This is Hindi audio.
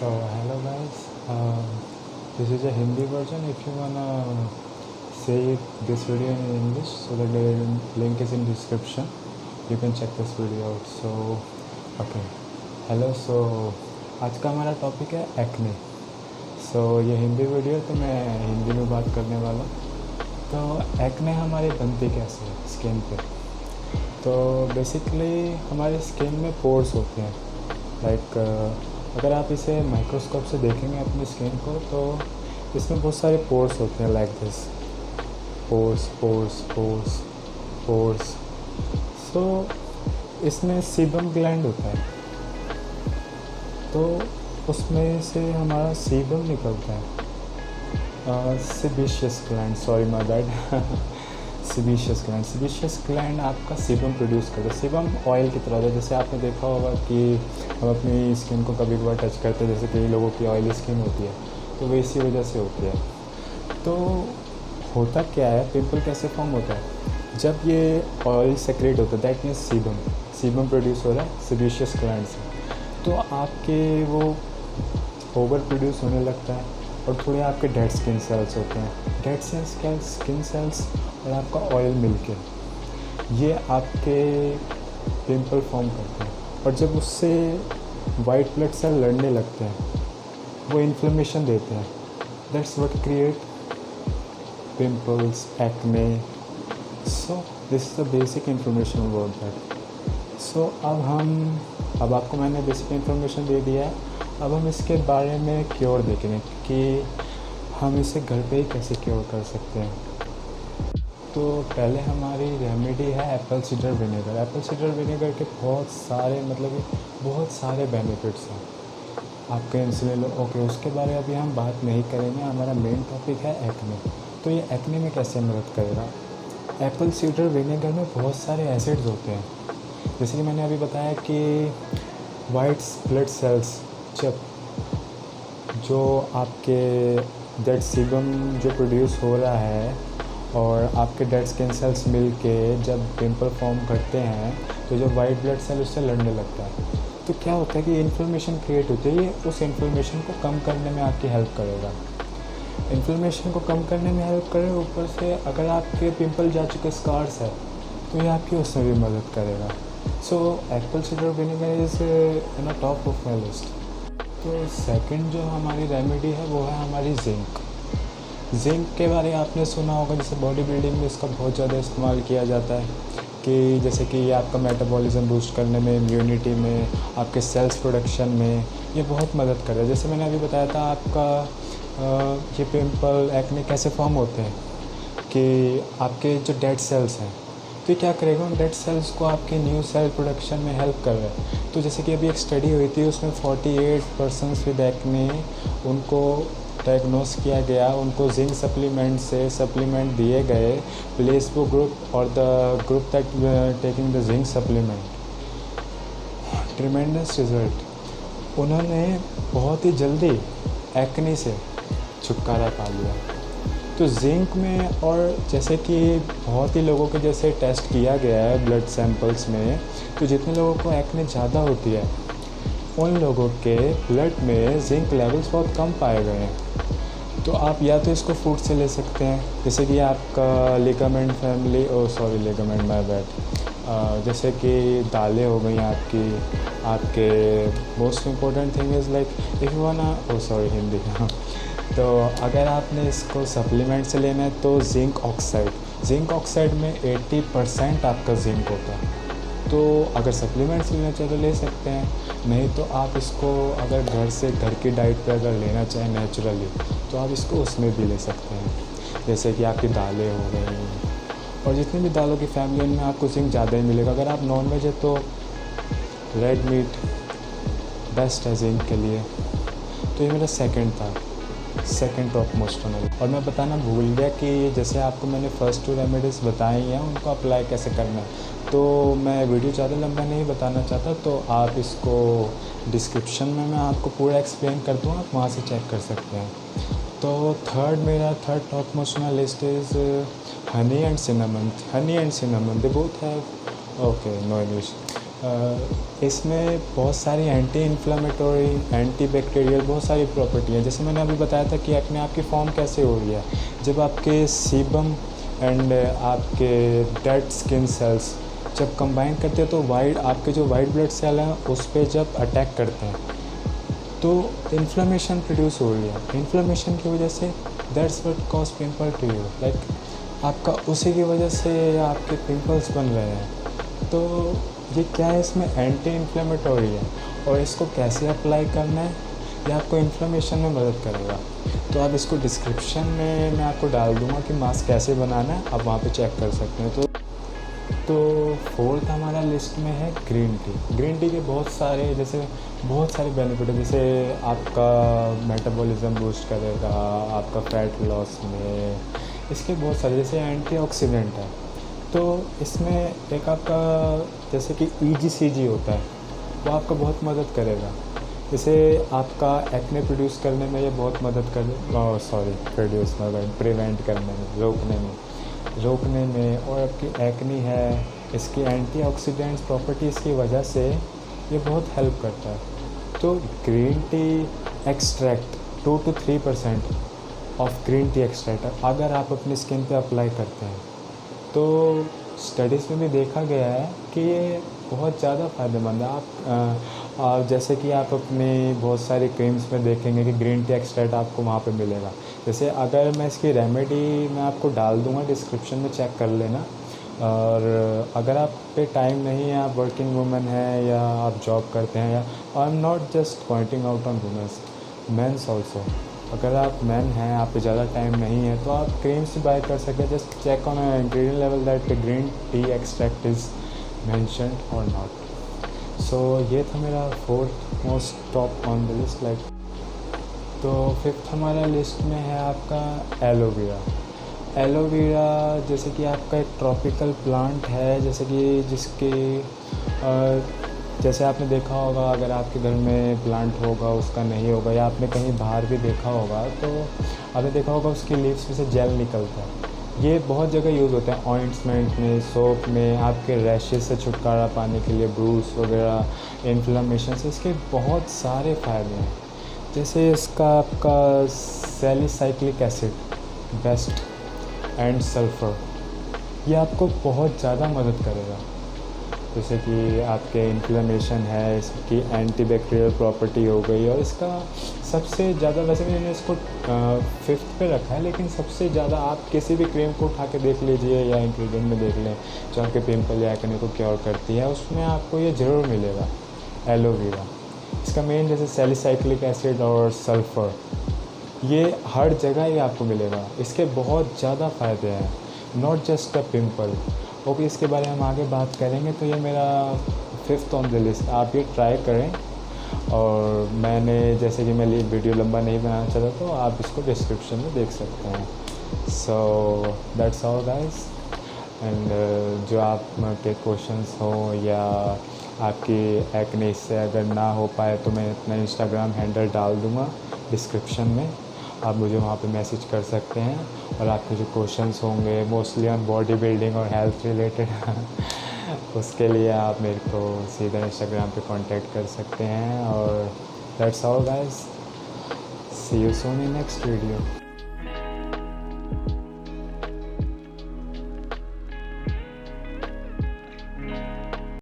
So hello guys, this is a Hindi version. If you wanna see this video in English, so the link is in description. You can check this video out. So okay, hello. So आज का हमारा टॉपिक है एक्ने. So ये हिंदी वीडियो तो मैं हिंदी में बात करने वाला हूँ. तो एक्ने हमारी बनती कैसे है स्किन पे. तो बेसिकली हमारे स्किन में पोर्स होते हैं. लाइक अगर आप इसे माइक्रोस्कोप से देखेंगे अपनी स्किन को तो इसमें बहुत सारे पोर्स होते हैं. Like this pores pores pores pores. So इसमें सीबम ग्लैंड होता है, तो उसमें से हमारा सीबम निकलता है. Sebaceous gland, sorry my bad. Sebaceous gland आपका सीबम प्रोड्यूस करता है. सीबम ऑयल की तरह है. जैसे आपने देखा होगा कि हम अपनी स्किन को कभी कभार टच करते हैं, जैसे कई लोगों की ऑयली स्किन होती है, तो वो इसी वजह से होती है. तो होता क्या है, पिंपल कैसे फॉर्म होता है, जब ये ऑयल सेक्रेट होता है, दैट मीन्स सीबम प्रोड्यूस हो रहा है सिबिशियस ग्लैंड से, तो आपके वो ओवर प्रोड्यूस होने लगता है और थोड़े आपके डेड स्किन सेल्स होते हैं. डेड सेल्स क्या, स्किन सेल्स और आपका ऑयल मिलके ये आपके पिंपल फॉर्म करते हैं. और जब उससे वाइट ब्लड सेल लड़ने लगते हैं, वो इन्फ्लेमेशन देते हैं. That's what create pimples, acne. So this is the basic information about that. So अब आपको मैंने बेसिक इन्फॉर्मेशन दे दिया है. अब हम इसके बारे में क्योर देखेंगे कि हम इसे घर पे ही कैसे क्योर कर सकते हैं. तो पहले हमारी रेमेडी है Apple cider vinegar. Apple cider vinegar के बहुत सारे बेनिफिट्स हैं. आपके इंसुलिन ओके, उसके बारे में अभी हम बात नहीं करेंगे. हमारा मेन टॉपिक है एक्ने. तो ये एक्ने में कैसे मदद करेगा. एप्पल सीडर विनेगर में बहुत सारे एसिड्स होते हैं. जैसे कि मैंने अभी बताया कि वाइट ब्लड सेल्स जो आपके डेड सीबम जो प्रोड्यूस हो रहा है और आपके डेड स्किन सेल्स मिलके जब पिंपल फॉर्म करते हैं, तो जो वाइट ब्लड सेल उससे लड़ने लगता है, तो क्या होता है कि इन्फ्लेमेशन क्रिएट होती है. ये उस इन्फ्लेमेशन को कम करने में आपकी हेल्प करेगा. इन्फ्लेमेशन को कम करने में हेल्प करेगा. ऊपर से अगर आपके पिंपल जा चुके स्कार्स है तो ये आपकी उसमें भी मदद करेगा. So apple cider vinegar is in top of my list. तो सेकंड जो हमारी रेमेडी है वो है हमारी जिंक के बारे में आपने सुना होगा. जैसे बॉडी बिल्डिंग में इसका बहुत ज़्यादा इस्तेमाल किया जाता है कि जैसे कि ये आपका मेटाबॉलिज्म बूस्ट करने में, इम्यूनिटी में, आपके सेल्स प्रोडक्शन में ये बहुत मदद कर रहा है. जैसे मैंने अभी बताया था आपका ये पिंपल एक्ने कैसे फॉर्म होते हैं कि आपके जो डेड सेल्स हैं, तो क्या करेगा, उन डेड सेल्स को आपके न्यू सेल प्रोडक्शन में हेल्प कर रहा है. तो जैसे कि अभी एक स्टडी हुई थी, उसमें 48 पर्सन्स विद एक्ने उनको डायग्नोस किया गया. उनको जिंक सप्लीमेंट दिए गए, प्लेसबो ग्रुप और the group that taking the zinc supplement. Tremendous result. उन्होंने बहुत ही जल्दी एक्ने से छुटकारा पा लिया. तो जिंक में, और जैसे कि बहुत ही लोगों के जैसे टेस्ट किया गया है ब्लड सैंपल्स में, तो जितने लोगों को एक्ने ज़्यादा होती है उन लोगों के ब्लड में जिंक लेवल्स बहुत कम पाए गए हैं. तो आप या तो इसको फूड से ले सकते हैं, जैसे कि आपका ligament family, ligament my bad, जैसे कि दालें हो गई आपके most important thing is like if you wanna Hindi. तो अगर आपने इसको सप्लीमेंट से लेना है तो जिंक ऑक्साइड में 80% आपका जिंक होता है. तो अगर सप्लीमेंट से लेना चाहे तो ले सकते हैं, नहीं तो आप इसको अगर घर की डाइट पे अगर लेना चाहें नेचुरली, तो आप इसको उसमें भी ले सकते हैं. जैसे कि आपकी दालें हो गई और जितनी भी दालों की फैमिली, उनमें आपको जिंक ज़्यादा ही मिलेगा. अगर आप नॉन वेज है तो रेड मीट बेस्ट है जिंक के लिए. तो ये मेरा सेकंड टॉप मोस्ट ऑनर. और मैं बताना भूल गया कि जैसे आपको मैंने फर्स्ट 2 रेमेडीज़ बताई हैं, उनको अप्लाई कैसे करना है. तो मैं वीडियो ज़्यादा लंबा नहीं बताना चाहता, तो आप इसको डिस्क्रिप्शन में मैं आपको पूरा एक्सप्लेन कर दूँगा, आप वहाँ से चेक कर सकते हैं. तो मेरा third top most on list is honey and cinnamon. They both have okay no English. इसमें बहुत सारी एंटी इन्फ्लेमेटरी, एंटी बैक्टीरियल बहुत सारी प्रॉपर्टी है। जैसे मैंने अभी बताया था कि एक्ने आपकी फॉर्म कैसे हो रही है, जब आपके सीबम एंड आपके डेड स्किन सेल्स जब कंबाइन करते हैं तो आपके जो वाइट ब्लड सेल हैं उस पर जब अटैक करते हैं तो इन्फ्लेमेशन प्रोड्यूस हो रही है। इन्फ्लेमेशन की वजह से that's what cause pimple to you, like आपका उसी की वजह से आपके पिंपल्स बन रहे हैं। तो ये क्या है, इसमें एंटी इन्फ्लेमेटरी है और इसको कैसे अप्लाई करना है ये आपको इन्फ्लेमेशन में मदद करेगा। तो आप इसको डिस्क्रिप्शन में मैं आपको डाल दूँगा कि मास्क कैसे बनाना है, आप वहाँ पे चेक कर सकते हैं। तो फोर्थ हमारा लिस्ट में है ग्रीन टी। ग्रीन टी के बहुत सारे बेनिफिट है, जैसे आपका मेटाबॉलिज्म बूस्ट करेगा, आपका फैट लॉस में, इसके बहुत सारे जैसे एंटीऑक्सीडेंट है। तो इसमें एक आपका जैसे कि EGCG होता है वो आपका बहुत मदद करेगा, जैसे आपका एक्ने प्रोड्यूस करने में ये बहुत मदद प्रिवेंट करने में, रोकने में। और आपकी एक्नी है, इसकी एंटीऑक्सीडेंट्स प्रॉपर्टीज़ की वजह से ये बहुत हेल्प करता है। तो green tea extract 2 to 3% of green tea extract अगर आप अपनी स्किन पे अप्लाई करते हैं तो स्टडीज़ में भी देखा गया है कि ये बहुत ज़्यादा फ़ायदेमंद है। आप जैसे कि आप अपनी बहुत सारी क्रीम्स में देखेंगे कि ग्रीन टी एक्सट्रैक्ट आपको वहाँ पे मिलेगा। जैसे अगर मैं इसकी रेमेडी मैं आपको डाल दूँगा डिस्क्रिप्शन में, चेक कर लेना। और अगर आप पे टाइम नहीं है, आप वर्किंग वूमेन है या आप जॉब करते हैं, या I am not just pointing out on women's, men's also, अगर आप मैन हैं, आप पे ज़्यादा टाइम नहीं है तो आप क्रीम्स बाय कर सकते हैं। Just check on ingredient level that green tea extract is mentioned और नॉट। सो ये था मेरा fourth most top on the list, like. तो फिफ्थ हमारा लिस्ट में है आपका एलोवेरा। एलोवेरा जैसे कि आपका एक ट्रॉपिकल प्लांट है, जैसे कि जैसे आपने देखा होगा, अगर आपके घर में प्लांट होगा, उसका नहीं होगा, या आपने कहीं बाहर भी देखा होगा तो आपने देखा होगा उसकी लीव्स में से जेल निकलता है। ये बहुत जगह यूज़ होता है, ऑइंटमेंट में, सोप में, आपके रैशेस से छुटकारा पाने के लिए, ब्रूस वगैरह, इन्फ्लेमेशन से। इसके बहुत सारे फ़ायदे हैं, जैसे इसका आपका salicylic acid, best and sulphur, ये आपको बहुत ज़्यादा मदद करेगा। जैसे कि आपके इन्फ्लेमेशन है, इसकी एंटी बैक्टीरियल प्रॉपर्टी हो गई। और इसका सबसे ज़्यादा, वैसे मैंने इसको 5th पे रखा है, लेकिन सबसे ज़्यादा आप किसी भी क्रीम को उठा के देख लीजिए या इंग्रेडिएंट में देख लें जो आपके पिंपल या एक्ने को क्योर करती है, उसमें आपको ये ज़रूर मिलेगा, एलोवेरा। इसका मेन जैसे सैलिसाइक्लिक एसिड और सल्फ़र, ये हर जगह ही आपको मिलेगा। इसके बहुत ज़्यादा फ़ायदे हैं, not just a pimple. Okay, इसके बारे में हम आगे बात करेंगे। तो ये मेरा 5th ऑन द लिस्ट, आप ये ट्राई करें। और मैंने जैसे कि मैं वीडियो लंबा नहीं बनाना चाहता तो आप इसको डिस्क्रिप्शन में देख सकते हैं। So that's all guys. And जो आप के क्वेश्चंस हो या आपकी एक्ने से अगर ना हो पाए तो मैं अपना इंस्टाग्राम हैंडल डाल दूँगा डिस्क्रिप्शन में, आप मुझे वहाँ पे मैसेज कर सकते हैं। और आपके जो क्वेश्चंस होंगे मोस्टली ऑन बॉडी बिल्डिंग और हेल्थ रिलेटेड उसके लिए आप मेरे को सीधा इंस्टाग्राम पे कांटेक्ट कर सकते हैं। और that's all guys, see you soon in next video.